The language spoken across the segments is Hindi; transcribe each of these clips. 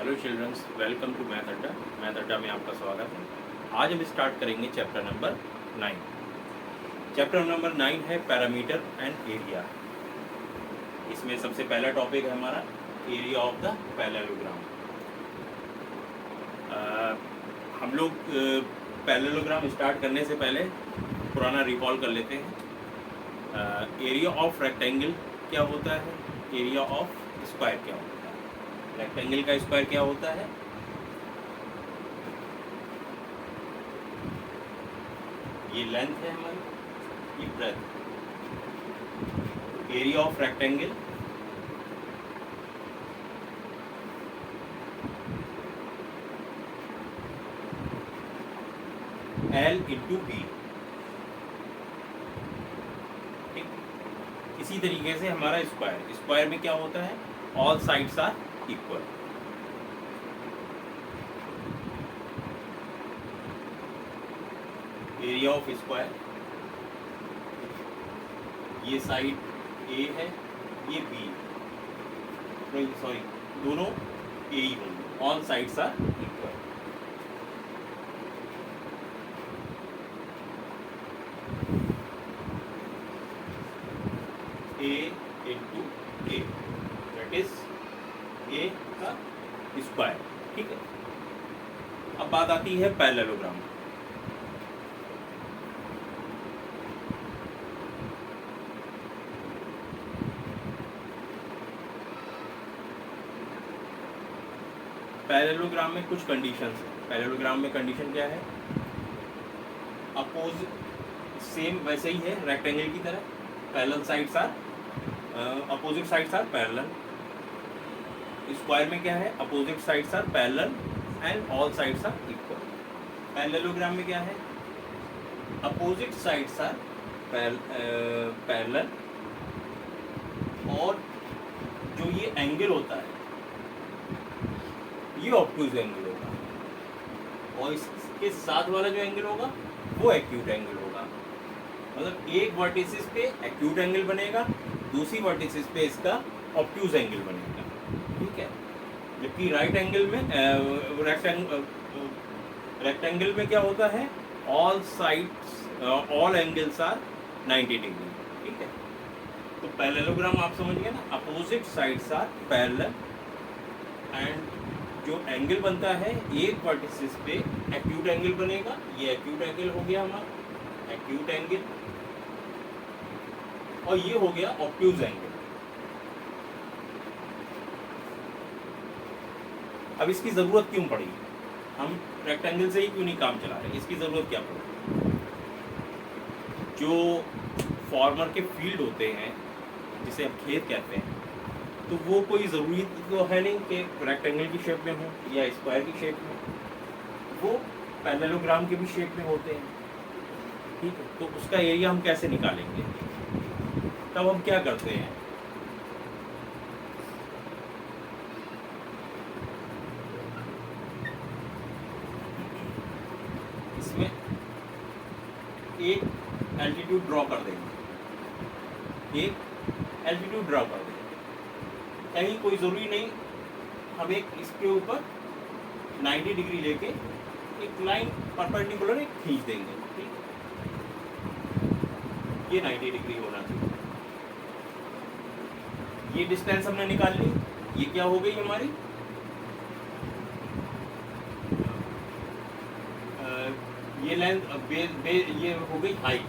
Hello childrens, welcome to Math Adda में आपका स्वागत है। आज हम स्टार्ट करेंगे चैप्टर नंबर 9। चैप्टर नंबर 9 है पैरामीटर एंड एरिया। इसमें सबसे पहला टॉपिक है हमारा एरिया ऑफ द पैरेललोग्राम। हम लोग पैरेललोग्राम स्टार्ट करने से पहले पुराना रिकॉल कर लेते हैं। एरिया ऑफ रेक्टेंगल क्या होता है, एरिया ऑफ स्क्वायर क्या होता है। रेक्टेंगल का स्क्वायर क्या होता है, ये लेंथ है हमारी, ये breadth. Area of rectangle L into B. इसी तरीके से हमारा स्क्वायर में क्या होता है, all sides are equal. Area of square, ये साइड ए है, ये बी, नहीं सॉरी, दोनों ए ही होंगे, all sides are equal. A into A, that is A का स्क्वायर। ठीक है, अब बात आती है पैरेललोग्राम। पैरेललोग्राम में कुछ कंडीशंस है। पैरेललोग्राम में कंडीशन क्या है, अपोज सेम वैसे ही है रेक्टेंगल की तरह, parallel sides are opposite sides are parallel. Square में क्या है, opposite sides are parallel and all sides are equal. Parallelogram में क्या है, अपोजिट साइड्स आर पैरेलल और जो ये एंगल होता है ये ऑब्टूज एंगल होगा और इसके साथ वाला जो एंगल होगा वो एक्यूट एंगल होगा। मतलब एक वर्टिसिस पे एक्यूट एंगल बनेगा, दूसरी वर्टिसिस पे इसका ऑब्टूज एंगल बनेगा। ठीक है, जबकि राइट एंगल में रेक्टेंगल में क्या होता है, all sides all angles are 90 degree. ठीक है, तो पैरेललोग्राम आप समझ गए ना, opposite sides are parallel and जो एंगल बनता है एक वर्टिसिस पे एक्यूट एंगल बनेगा। ये एक्यूट एंगल हो गया हमारा एक्यूट एंगल, और ये हो गया ऑब्ट्यूज एंगल। अब इसकी जरूरत क्यों पड़ी, हम रेक्टेंगल से ही क्यों नहीं काम चला रहे, इसकी जरूरत क्या पड़ी। जो फार्मर के फील्ड होते हैं, जिसे हम खेत कहते हैं, तो वो कोई ज़रूरी तो है नहीं कि रेक्टेंगल की शेप में हो या स्क्वायर की शेप में, वो पैरेललोग्राम के भी शेप में होते हैं। ठीक है, तो उसका एरिया हम कैसे निकालेंगे, तब हम क्या करते हैं, इसमें एक एल्टीट्यूड ड्रॉ कर देंगे, एक एल्टीट्यूड ड्रॉ कर देंगे। कहीं कोई ज़रूरी नहीं, हम एक इसके ऊपर 90 डिग्री लेके एक लाइन परपेंडिकुलर एक खींच देंगे। ठीक, ये 90 डिग्री होना चाहिए। ये डिस्टेंस हमने निकाल ली, ये क्या हो गई हमारी, ये लेंथ ये हो गई हाइट,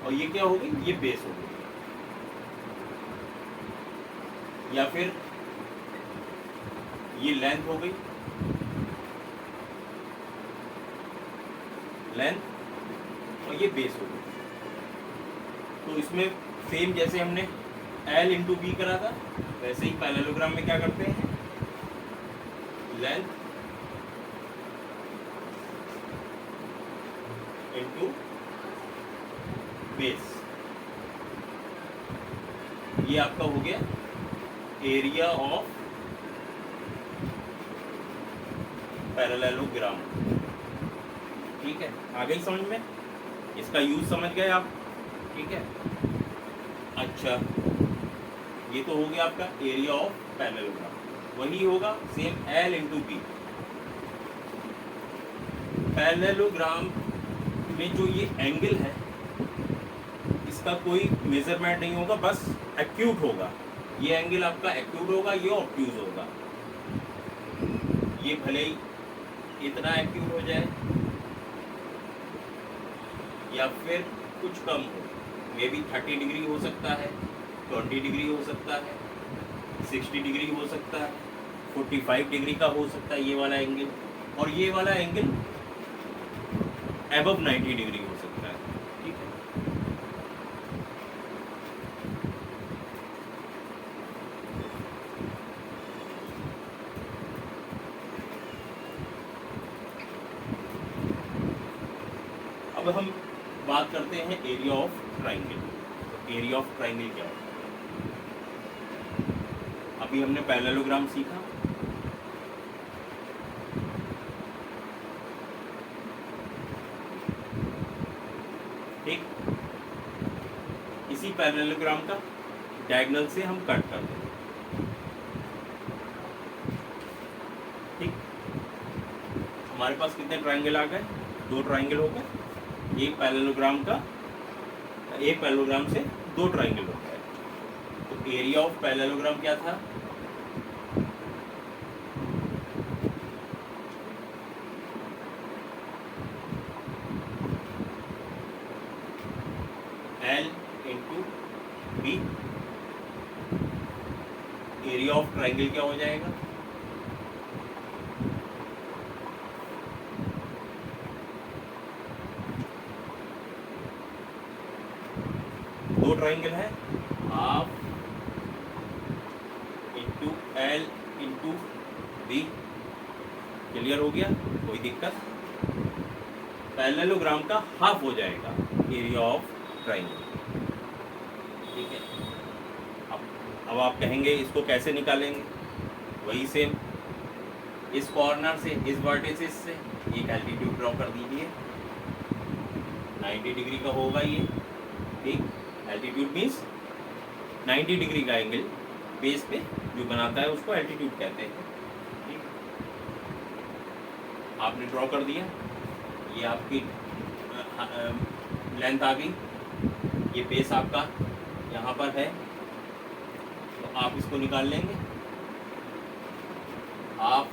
और ये क्या हो गई, ये बेस हो गई। या फिर ये लेंथ हो गई, लेंथ, और ये बेस हो गई। तो इसमें सेम जैसे हमने L इंटू बी करा था, वैसे ही पैरेललोग्राम में क्या करते हैं, लेंथ इंटू बेस। ये आपका हो गया एरिया ऑफ पैरेललोग्राम। ठीक है, आ गई समझ में, इसका यूज समझ गए आप। ठीक है, अच्छा ये तो हो गया आपका एरिया ऑफ पैरेललोग्राम। वही होगा same L into B. Parallelogram में जो ये एंगल है इसका कोई मेजरमेंट नहीं होगा, बस एक्यूट होगा। ये एंगल आपका एक्यूट होगा, ये ऑब्ट्यूज होगा। ये भले ही इतना एक्यूट हो जाए या फिर कुछ कम हो, मे बी 30 डिग्री हो सकता है, 20 डिग्री हो सकता है, 60 डिग्री हो सकता है, 45 डिग्री का हो सकता है ये वाला एंगल, और ये वाला एंगल अबव 90 डिग्री हो सकता है। ठीक है, अब हम बात करते हैं area of triangle. Area of triangle क्या होता है? अभी हमने पैरेललोग्राम सीखा, ठीक। इसी पैरेललोग्राम का डायगोनल से हम कट कर देंगे, ठीक। हमारे पास कितने ट्राइंगल आ गए? 2 ट्राइंगल हो गए। एक पैरेललोग्राम से 2 ट्राइंगल हो गए। तो एरिया ऑफ पैरेललोग्राम क्या था? L into B. Area of triangle क्या हो जाएगा? दो ट्राइंगल है, half into L into B. Clear हो गया? कोई दिक्कत? पैरेललोग्राम का हाफ हो जाएगा एरिया ऑफ ट्राइंगल। ठीक है, अब आप कहेंगे इसको कैसे निकालेंगे? वही सेम, इस कॉर्नर से, इस वर्टिसेस से एक एल्टीट्यूड ड्रॉ कर दीजिए। 90 डिग्री का होगा ये, ठीक। एल्टीट्यूड मीन्स 90 डिग्री का एंगल बेस पे जो बनाता है उसको एल्टीट्यूड कहते हैं, ठीक। आपने ड्रॉ कर दिया, ये आपकी लेंथ आ गई, ये बेस आपका यहाँ पर है, तो आप इसको निकाल लेंगे। आप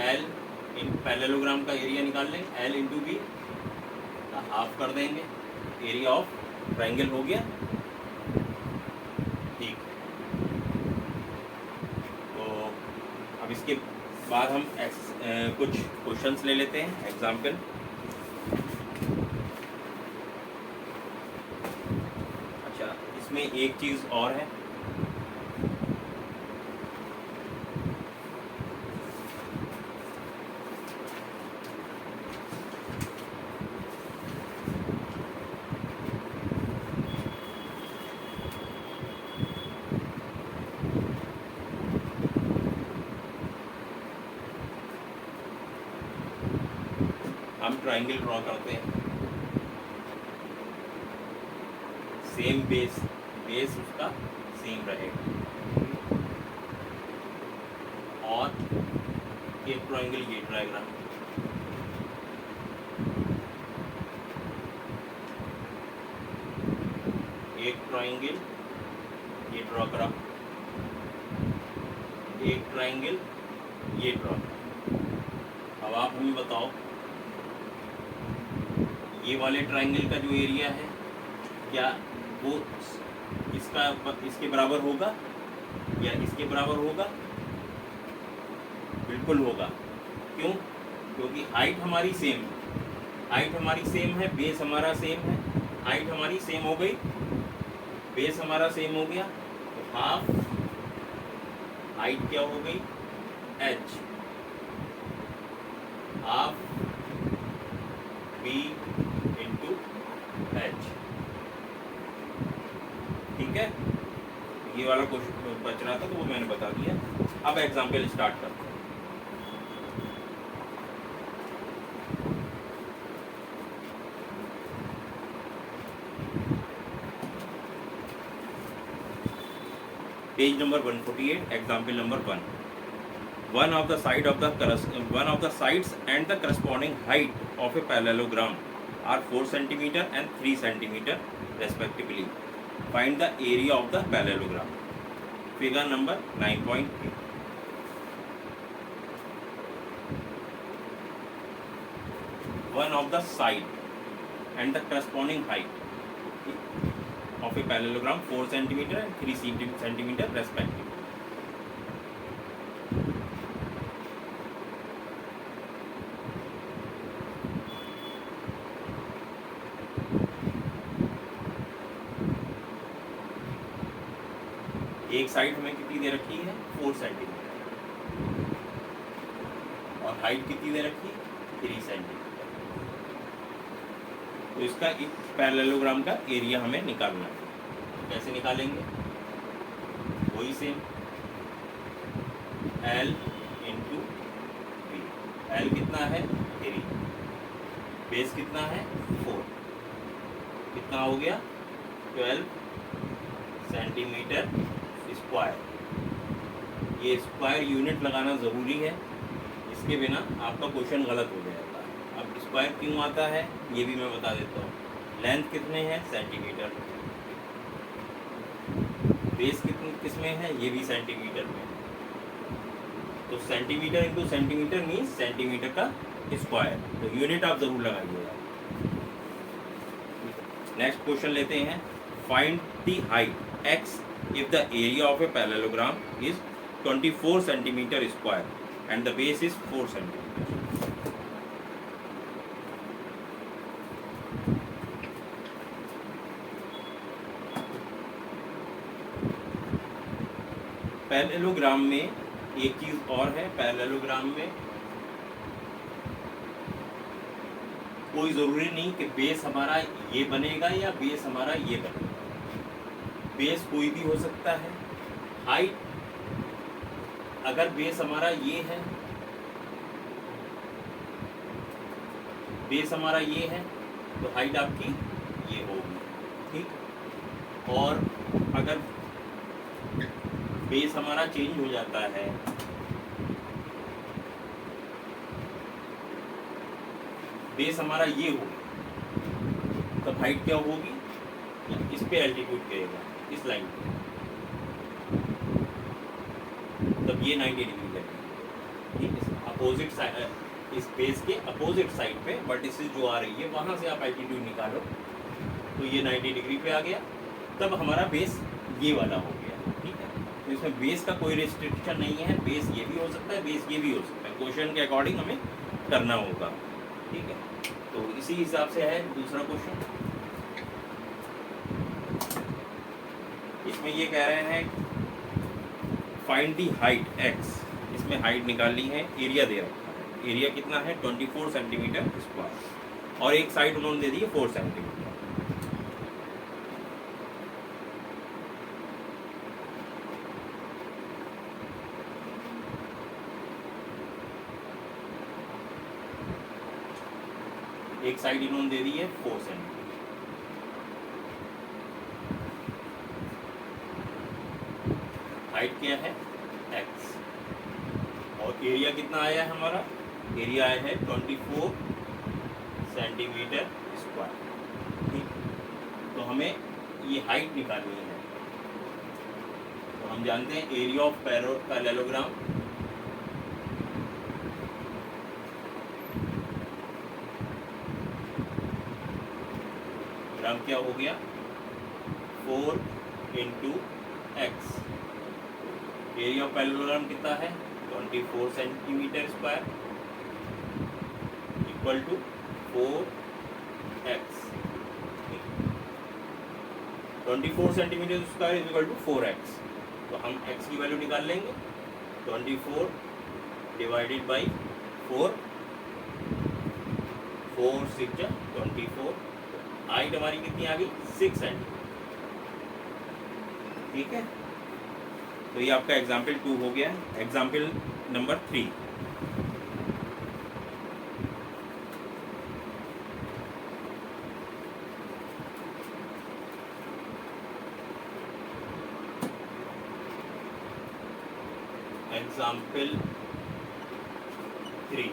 L इन पैरेललोग्राम का एरिया निकाल लेंगे, L इंटू बी का हाफ कर देंगे, एरिया ऑफ ट्राइंगल हो गया, ठीक। तो अब इसके बाद हम कुछ क्वेश्चंस ले लेते हैं, एग्जाम्पल। अच्छा, इसमें एक चीज़ और है, हम ट्राइंगल ड्रॉ करते हैं, सेम बेस उसका सेम रहेगा, और एक ट्राइंगल ये डायग्राम, एक ट्राइंगल ये ड्रॉ करा, एक ट्राइंगल ये ड्रॉ करा। अब आप हमें बताओ, ये वाले ट्राइंगल का जो एरिया है क्या वो इसके बराबर होगा या इसके बराबर होगा? बिल्कुल होगा। क्यों? क्योंकि हाइट हमारी सेम है, हाइट हमारी सेम है, बेस हमारा सेम है। हाइट हमारी सेम हो गई, बेस हमारा सेम हो गया, तो हाफ हाइट क्या हो गई? h, half b into h। ठीक है, ये वाला क्वेश्चन बच रहा था तो वो मैंने बता दिया। अब एग्जाम्पल स्टार्ट करते हैं। Page number 148, example number 1. One of the sides and the corresponding height of a parallelogram are 4 centimeter and 3 centimeter respectively. Find the area of the parallelogram. Figure number 9.3. One of the side and the corresponding height of a parallelogram 4 centimeter and 3 centimeter respectively. एक साइड हमें कितनी दे रखी है 4 सेंटीमीटर और हाइट कितनी दे रखी है 3 सेंटीमीटर. तो इसका एक पैरेललोग्राम का एरिया हमें निकालना है. तो कैसे निकालेंगे? वही same L into B. L कितना है 3, बेस कितना है 4, कितना हो गया 12 सेंटीमीटर स्क्वायर. ये स्क्वायर यूनिट लगाना ज़रूरी है, इसके बिना आपका क्वेश्चन गलत हो जाएगा. अब स्क्वायर क्यों आता है ये भी मैं बता देता हूँ. लेंथ कितने हैं सेंटीमीटर, बेस किस में है ये भी सेंटीमीटर में. तो centimetre into centimetre means centimetre का स्क्वायर. तो यूनिट आप ज़रूर लगाइएगा. नेक्स्ट क्वेश्चन लेते हैं. Find the height x if the area of a parallelogram is 24 centimeter square and the base is 4 centimeter. Parallelogram में एक चीज और है. पैरेललोग्राम में कोई जरूरी नहीं कि बेस हमारा ये बनेगा या बेस हमारा ये बनेगा. बेस कोई भी हो सकता है. हाइट अगर बेस हमारा ये है, बेस हमारा ये है तो हाइट आपकी ये होगी. ठीक. और अगर बेस हमारा चेंज हो जाता है, बेस हमारा ये होगी तब हाइट क्या होगी? इस पे एल्टीट्यूड करेगा इस लाइन पे, तब ये 90 डिग्री लगेगी. ठीक है. अपोजिट साइड, इस बेस के अपोजिट साइड पे वर्टिसेस जो आ रही है वहाँ से आप एल्टीट्यूड निकालो तो ये 90 डिग्री पे आ गया. तब हमारा बेस ये वाला हो गया. ठीक है. तो इसमें बेस का कोई रिस्ट्रिक्शन नहीं है. बेस ये भी हो सकता है, बेस ये भी हो सकता है. क्वेश्चन के अकॉर्डिंग हमें करना होगा. ठीक है. तो इसी हिसाब से है दूसरा क्वेश्चन. इसमें ये कह रहे हैं फाइंड दी हाइट x. इसमें हाइट निकालनी है, एरिया दे रखा है. एरिया कितना है 24 सेंटीमीटर स्क्वायर और एक साइड उन्होंने दे दी है 4 सेंटीमीटर. एक साइड इन्होंने दे दी है 4 सेंटीमीटर. हाइट क्या है x और एरिया कितना आया है हमारा? एरिया आया है 24 सेंटीमीटर स्क्वायर. ठीक. तो हमें ये हाइट निकालनी है. तो हम जानते हैं एरिया ऑफ पैरेललोग्राम ग्राम क्या हो गया 4 into X. Area of parallelogram कितना है 24 centimetre square equal to 4x. 24 centimetre square is equal to 4x. तो हम x की वैल्यू निकाल लेंगे. 24 डिवाइडेड बाई 4, 4 6 24. हाइट हमारी कितनी आ गई 6 सेंटीमीटर. ठीक है. तो ये आपका एग्जाम्पल 2 हो गया. Example number 3. Example 3.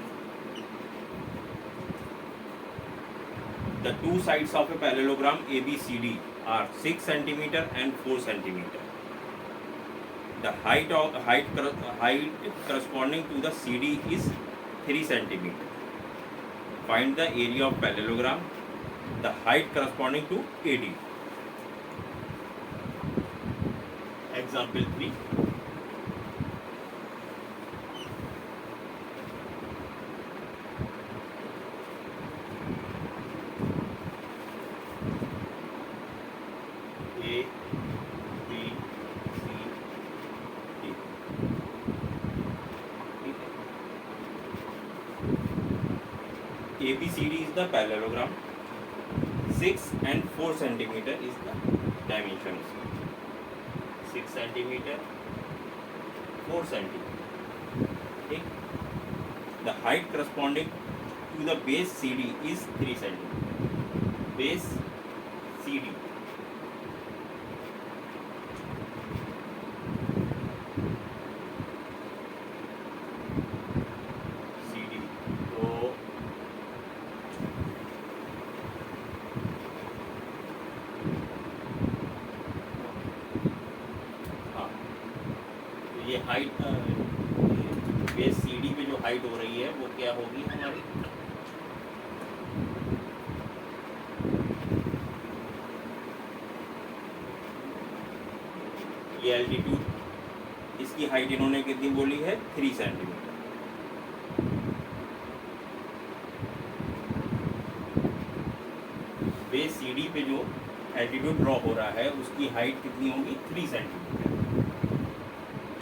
The two sides of a parallelogram ABCD are 6 centimeter and 4 centimeter. The height corresponding to the CD is 3 centimeter. Find the area of parallelogram. The height corresponding to AD. Example 3. A, B, C, D. ABCD is the parallelogram. 6 and 4 centimeter is the dimensions. 6 centimeter, 4 centimeter. Okay. The height corresponding to the base CD is 3 centimeter. Base CD. CD. तो ये हाइट बेस सीडी पे जो हाइट हो रही है वो क्या होगी हमारी, ये एल्टीट्यूड, इसकी हाइट इन्होंने कितनी बोली है 3 सेंटीमीटर। बेस सीडी पे जो एल्टीट्यूड ड्रॉ हो रहा है उसकी हाइट कितनी होगी 3 सेंटीमीटर।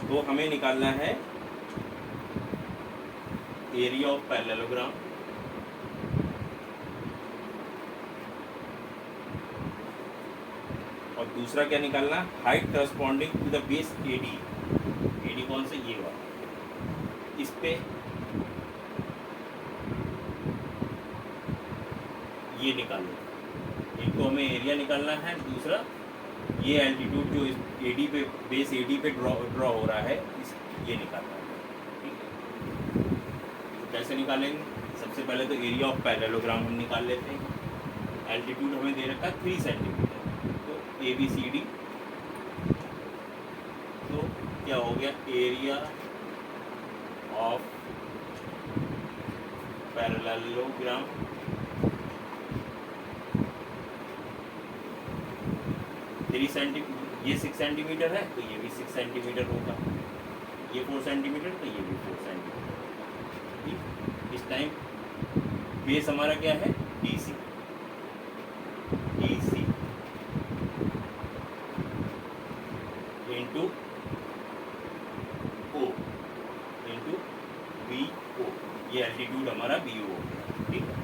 तो हमें निकालना है एरिया ऑफ पैरेललोग्राम, और दूसरा क्या निकालना, height corresponding to the base AD. AD कौन से, ये वाला, इस पे ये निकाल लो। एक तो हमें एरिया निकालना है, दूसरा ये एल्टीट्यूड जो एडी पे, बेस एडी पे ड्रॉ हो रहा है, इस ये निकालना है। ठीक है, तो कैसे निकालेंगे, सबसे पहले तो एरिया ऑफ पैरेललोग्राम हम निकाल लेते हैं। एल्टीट्यूड हमें दे रखा है 3 सेंटीमीटर, तो ABCD, तो क्या हो गया, एरिया ऑफ पैरेललोग्राम ये 6 सेंटीमीटर है तो ये भी 6 सेंटीमीटर होगा, ये 4 सेंटीमीटर तो ये भी 4 सेंटीमीटर। ठीक, इस टाइम बेस हमारा क्या है, DC into O into BO, ये एल्टीट्यूड हमारा BO हो गया। ठीक है,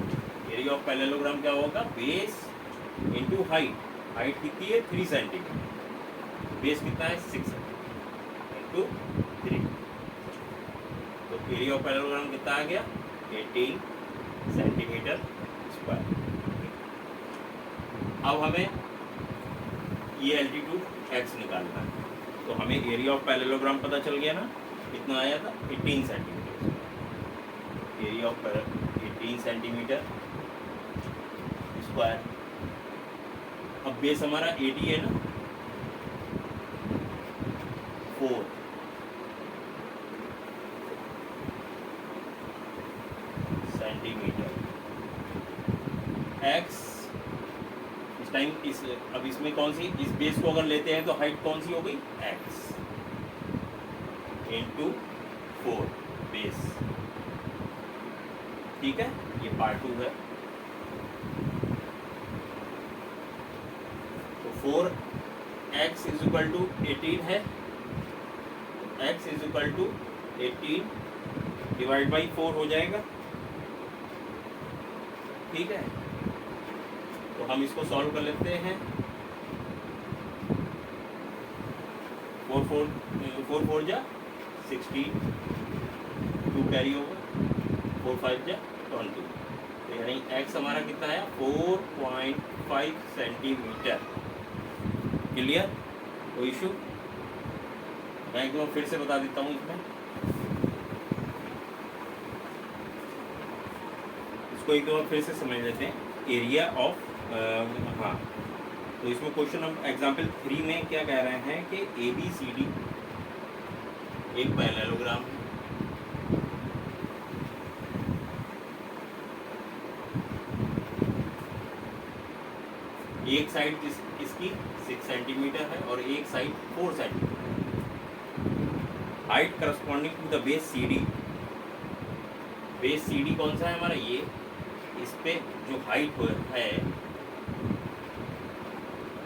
एरिया ऑफ पैरेललोग्राम क्या होगा, बेस इंटू हाइट। हाइट कितनी है 3 सेंटीमीटर, बेस कितना है 6 इंटू 3, तो एरिया ऑफ पैरेललोग्राम कितना आ गया 18 सेंटीमीटर स्क्वायर। अब हमें ये एल्टीट्यूड x निकालना है, तो हमें एरिया ऑफ पैरेललोग्राम पता चल गया ना, कितना आया था 18 centimetre. Area of 18 centimetre square. अब बेस हमारा 80 है ना, 4 सेंटीमीटर, x इस टाइम इस, अब इसमें कौन सी, इस बेस को अगर लेते हैं तो हाइट कौन सी हो गई, x इंटू 4 बेस। ठीक है, ये पार्ट 2 है। तो 4x इज इक्वल टू 18 है, x is equal to 18 divide by 4 हो जाएगा। ठीक है, तो हम इसको सॉल्व कर लेते हैं। 4 4 जा 16, 2 कैरी ओवर, 4 5 जा 20, तो यानी x हमारा कितना है 4.5 सेंटीमीटर। क्लियर, कोई इशू, मैं एक बार फिर से बता देता हूँ इसमें इसको एक बार फिर से समझ लेते हैं। एरिया ऑफ हाँ, तो इसमें क्वेश्चन हम एग्जाम्पल 3 में क्या कह रहे हैं कि ABCD एक पैरेललोग्राम है। एक साइड इसकी 6 सेंटीमीटर है और एक side 4 centimetre. Height corresponding to the base CD, base CD कौन सा है हमारा, ये, इस पे जो हाइट है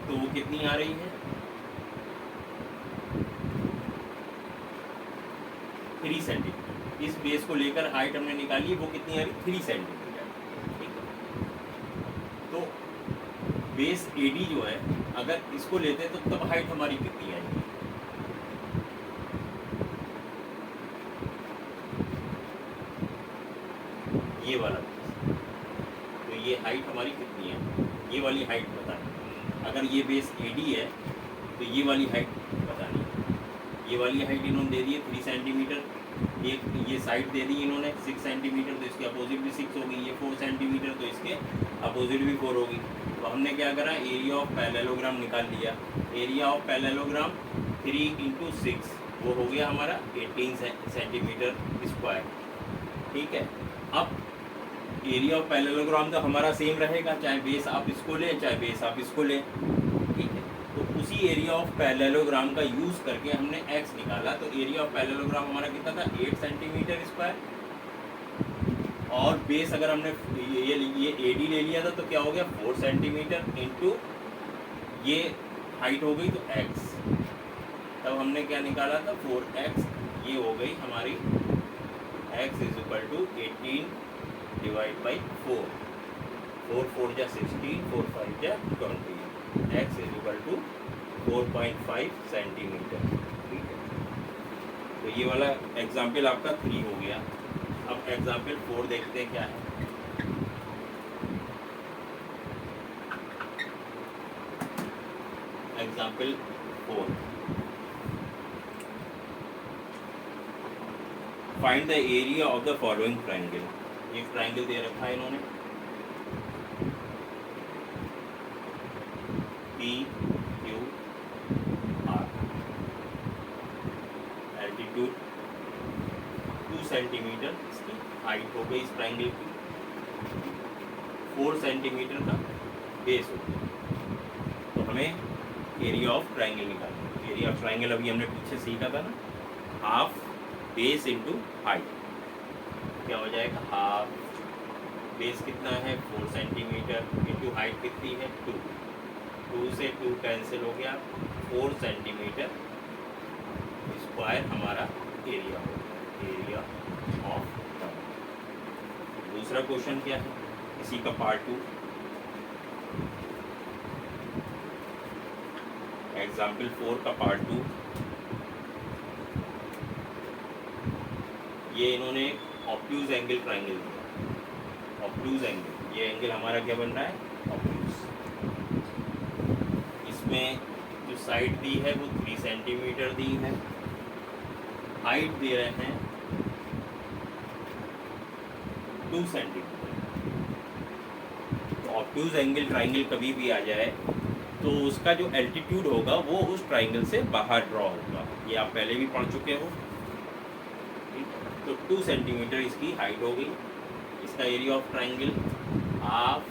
तो वो कितनी आ रही है, 3 सेंटीमीटर। इस बेस को लेकर हाइट हमने निकाली, वो कितनी आ रही, 3 सेंटीमीटर। ठीक है, तो बेस AD जो है, अगर इसको लेते हैं तो तब हाइट हमारी कितनी आएगी, ये वाला बेस, तो ये हाइट हमारी कितनी है, ये वाली हाइट बतानी। अगर ये बेस AD है तो ये वाली हाइट बतानी। ये वाली हाइट इन्होंने दे दी है 3 सेंटीमीटर, एक ये साइड दे दी इन्होंने 6 सेंटीमीटर, तो इसके अपोजिट भी 6 होगी। ये 4 सेंटीमीटर, तो इसके अपोजिट भी 4 होगी। तो हमने क्या करा, एरिया ऑफ पैरेललोग्राम निकाल लिया। एरिया ऑफ पैरेललोग्राम 3 × 6 वो हो गया हमारा 18 सेंटीमीटर स्क्वायर। ठीक है, अब एरिया ऑफ पैरेललोग्राम तो हमारा सेम रहेगा, चाहे बेस आप इसको लें चाहे बेस आप इसको लें। ठीक है, तो उसी एरिया ऑफ पैरेललोग्राम का यूज़ करके हमने x निकाला। तो एरिया ऑफ पैरेललोग्राम हमारा कितना था, 8 सेंटीमीटर स्क्वायर। और बेस अगर हमने ये AD ले लिया था तो क्या हो गया, 4 सेंटीमीटर इंटू ये हाइट हो गई तो x। तब हमने क्या निकाला था, 4x, ये हो गई हमारी x = 18 डिवाइड बाई 4। 4 4 जा 16, 4 5 जा 20, x = 4.5 सेंटीमीटर। ठीक है, तो ये वाला एग्जाम्पल आपका 3 हो गया। अब एग्जाम्पल 4 देखते हैं क्या है। Example 4, find the area of the following triangle. एक ट्राइंगल दे रखा है इन्होंने, PQR, एल्टीट्यूड 2 सेंटीमीटर, इसकी हाइट हो गई इस ट्राइंगल की, 4 सेंटीमीटर का बेस हो गया। तो हमें एरिया ऑफ ट्राइंगल निकालना है। एरिया ऑफ ट्राइंगल अभी हमने पीछे सीखा था ना, हाफ बेस इंटू हाइट। क्या हो जाएगा, हाफ बेस कितना है 4 सेंटीमीटर इंटू हाइट कितनी है 2। 2 से 2 कैंसिल हो गया, 4 सेंटीमीटर स्क्वायर हमारा एरिया हो गया, एरिया ऑफ ट्राइंगल। दूसरा क्वेश्चन क्या है इसी का पार्ट 2, एग्जाम्पल 4 का पार्ट 2। ये इन्होंने ऑब्ट्यूज एंगल ट्राइंगल दिया। ऑब्ट्यूज एंगल, ये एंगल हमारा क्या बन रहा है, ऑब्ट्यूज। इसमें जो साइड दी है वो 3 सेंटीमीटर दी है, हाइट दे रहे हैं 2 सेंटीमीटर। तो ऑब्ट्यूज एंगल ट्राइंगल कभी भी आ जाए तो उसका जो एल्टीट्यूड होगा वो उस ट्राइंगल से बाहर ड्रॉ होगा। ये आप पहले भी पढ़ चुके हो। तो 2 सेंटीमीटर इसकी हाइट हो गई। इसका area of triangle half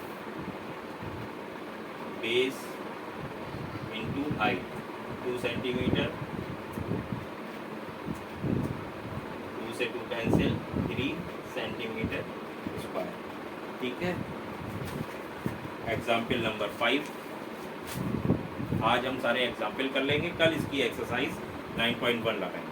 base into height, 2 centimetre, 2 से 2 कैंसिल, 3 सेंटीमीटर स्क्वायर। ठीक है, एग्जाम्पल नंबर 5। आज हम सारे एग्जाम्पल कर लेंगे, कल इसकी एक्सरसाइज 9.1 लगाएंगे।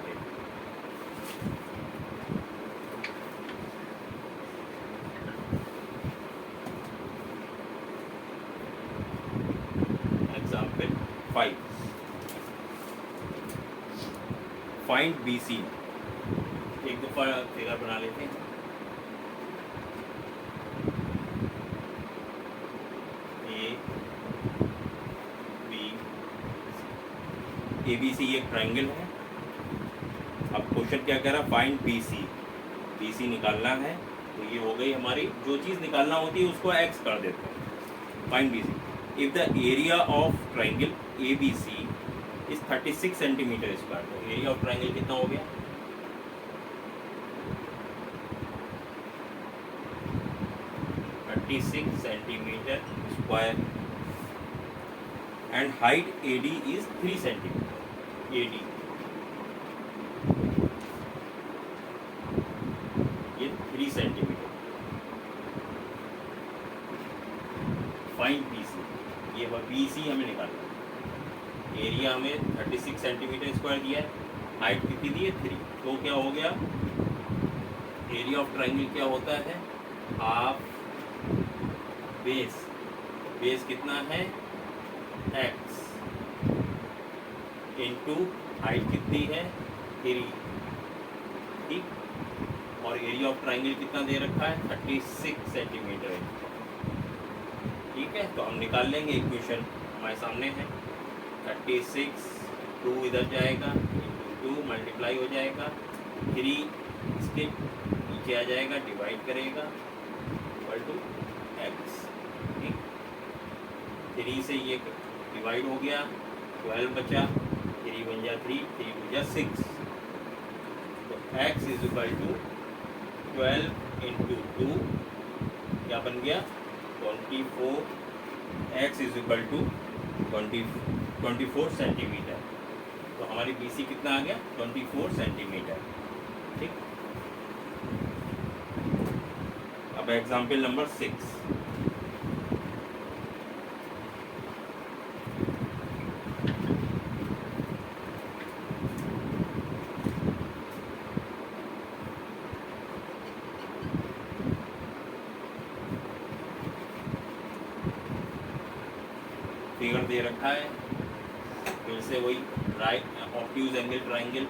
Example 5, find BC। एक दफा फिगर बना लेते हैं। ABC एक ट्राइंगल है। अब क्वेश्चन क्या कह रहा है, फाइंड BC। BC निकालना है तो ये हो गई हमारी, जो चीज़ निकालना होती है उसको एक्स कर देते हैं। Find B C. If the area of triangle A B C is 36 centimetre square, तो एरिया ऑफ ट्राइंगल कितना हो गया? 36 centimetre square and height A D is 3 centimetre. A D ये 3 सेंटीमीटर। फाइंड बी सी। ये बी सी हमें निकालना है। एरिया हमें 36 सेंटीमीटर स्क्वायर दिया है, हाइट कितनी दी है? 3। तो क्या हो गया? एरिया ऑफ ट्राइंगल क्या होता है? Half base. बेस कितना है? x इंटू हाइट कितनी है? 3। ठीक। और एरिया ऑफ ट्राइंगल कितना दे रखा है? 36 सेंटीमीटर है। ठीक है, तो हम निकाल लेंगे। इक्वेशन हमारे सामने है। 36, 2 इधर जाएगा, 2 मल्टीप्लाई हो जाएगा, 3 इसके नीचे आ जाएगा, डिवाइड करेगा, इक्वल टू x। ठीक, 3 से ये डिवाइड हो गया, 12 बचा, 3 बन जा 3, 3 बन जा 6। तो x is equal to 12 into 2 क्या बन गया? 24। x is equal to 24 centimetre. तो हमारी बी सी कितना आ गया? 24 सेंटीमीटर। ठीक। अब एग्जाम्पल नंबर 6। फिगर दे रखा है, फिर से वही right obtuse angle triangle,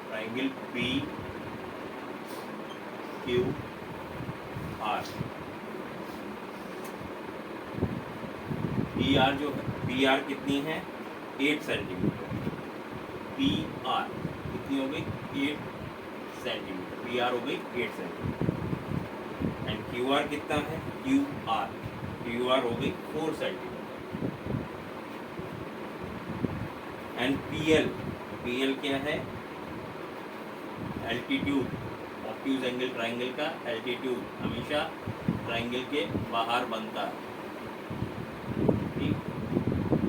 triangle P Q are. P R जो है, पी आर कितनी है? 8 सेंटीमीटर। पी आर कितनी हो गई? 8 सेंटीमीटर। पी आर हो गई 8 सेंटीमीटर। एंड क्यू आर कितना है? क्यू आर हो गई 4 सेंटीमीटर। एंड पी एल क्या है? एल्टीट्यूड। ऑब्ट्यूज एंगल ट्राइंगल का एल्टीट्यूड हमेशा ट्राइंगल के बाहर बनता है। ठीक,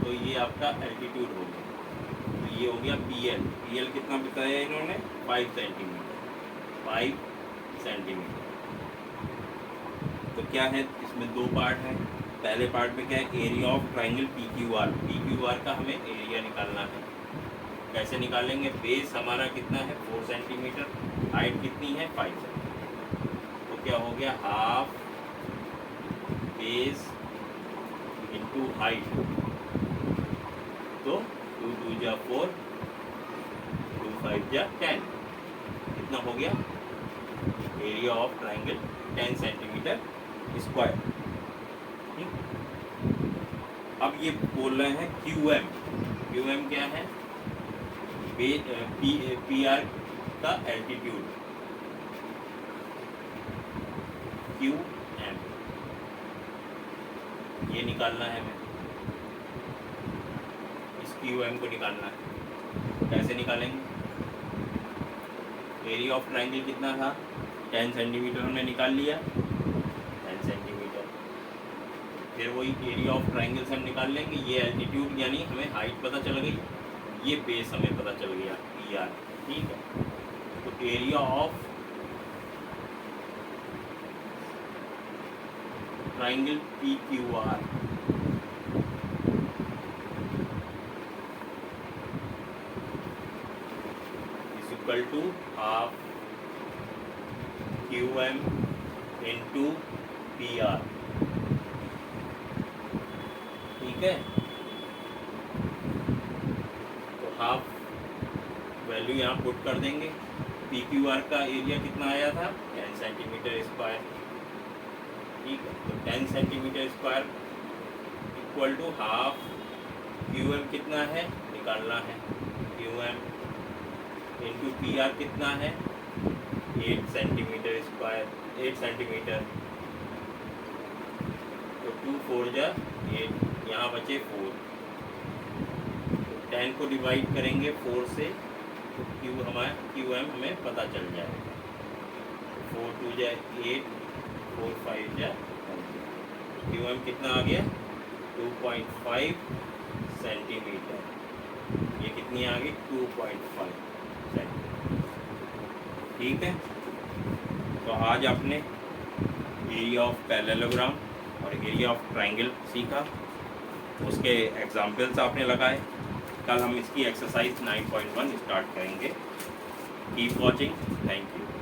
तो ये आपका एल्टीट्यूड हो गया। तो ये हो गया पी एल कितना बताया इन्होंने? 5 सेंटीमीटर। 5 सेंटीमीटर। तो क्या है, इसमें 2 पार्ट है। पहले पार्ट में क्या है? Area of triangle P Q are. P Q R का हमें एरिया निकालना है। कैसे निकालेंगे? बेस हमारा कितना है? 4 सेंटीमीटर। हाइट कितनी है? 5 सेंटीमीटर। तो क्या हो गया? Half base into height. तो 2 2 जा 4, 2 5 जा 10। कितना हो गया? Area of triangle 10 centimetre square. अब ये बोल रहे हैं क्यू एम। क्यू एम क्या है? पी आर का एल्टीट्यूड। क्यू एम ये निकालना है हमें। इस क्यू एम को निकालना है। कैसे निकालेंगे? एरिया ऑफ ट्राइंगल कितना था? 10 सेंटीमीटर हमने निकाल लिया, 10 सेंटीमीटर। फिर वही एरिया ऑफ ट्राइंगल से हम निकाल लेंगे। ये एल्टीट्यूड यानी हमें हाइट पता चल गई, ये बेस हमें पता चल गया पी आर। ठीक है, तो area of triangle P Q R is equal to half Q M into P R. ठीक है, तो हाफ वैल्यू यहाँ पुट कर देंगे। पी क्यू आर का एरिया कितना आया था? 10 सेंटीमीटर स्क्वायर। ठीक है, तो 10 centimetre square equal to half Q M कितना है? निकालना है। Q M into P R कितना है 8 सेंटीमीटर स्क्वायर, 8 सेंटीमीटर, तो 2 4 जा 8, यहाँ बचे 4, तो 10 को डिवाइड करेंगे 4 से तो क्यू एम हमें पता चल जाएगा। 4 2 जा 8, 4 5 जा, क्यू एम कितना आ गया 2.5 सेंटीमीटर, ये कितनी आ गई 2.5 सेंटीमीटर। ठीक है, तो आज आपने एरिया ऑफ पैरेललोग्राम और एरिया ऑफ ट्रायंगल सीखा, उसके एग्जाम्पल्स आपने लगाए। कल हम इसकी एक्सरसाइज 9.1 स्टार्ट करेंगे। Keep watching, thank you.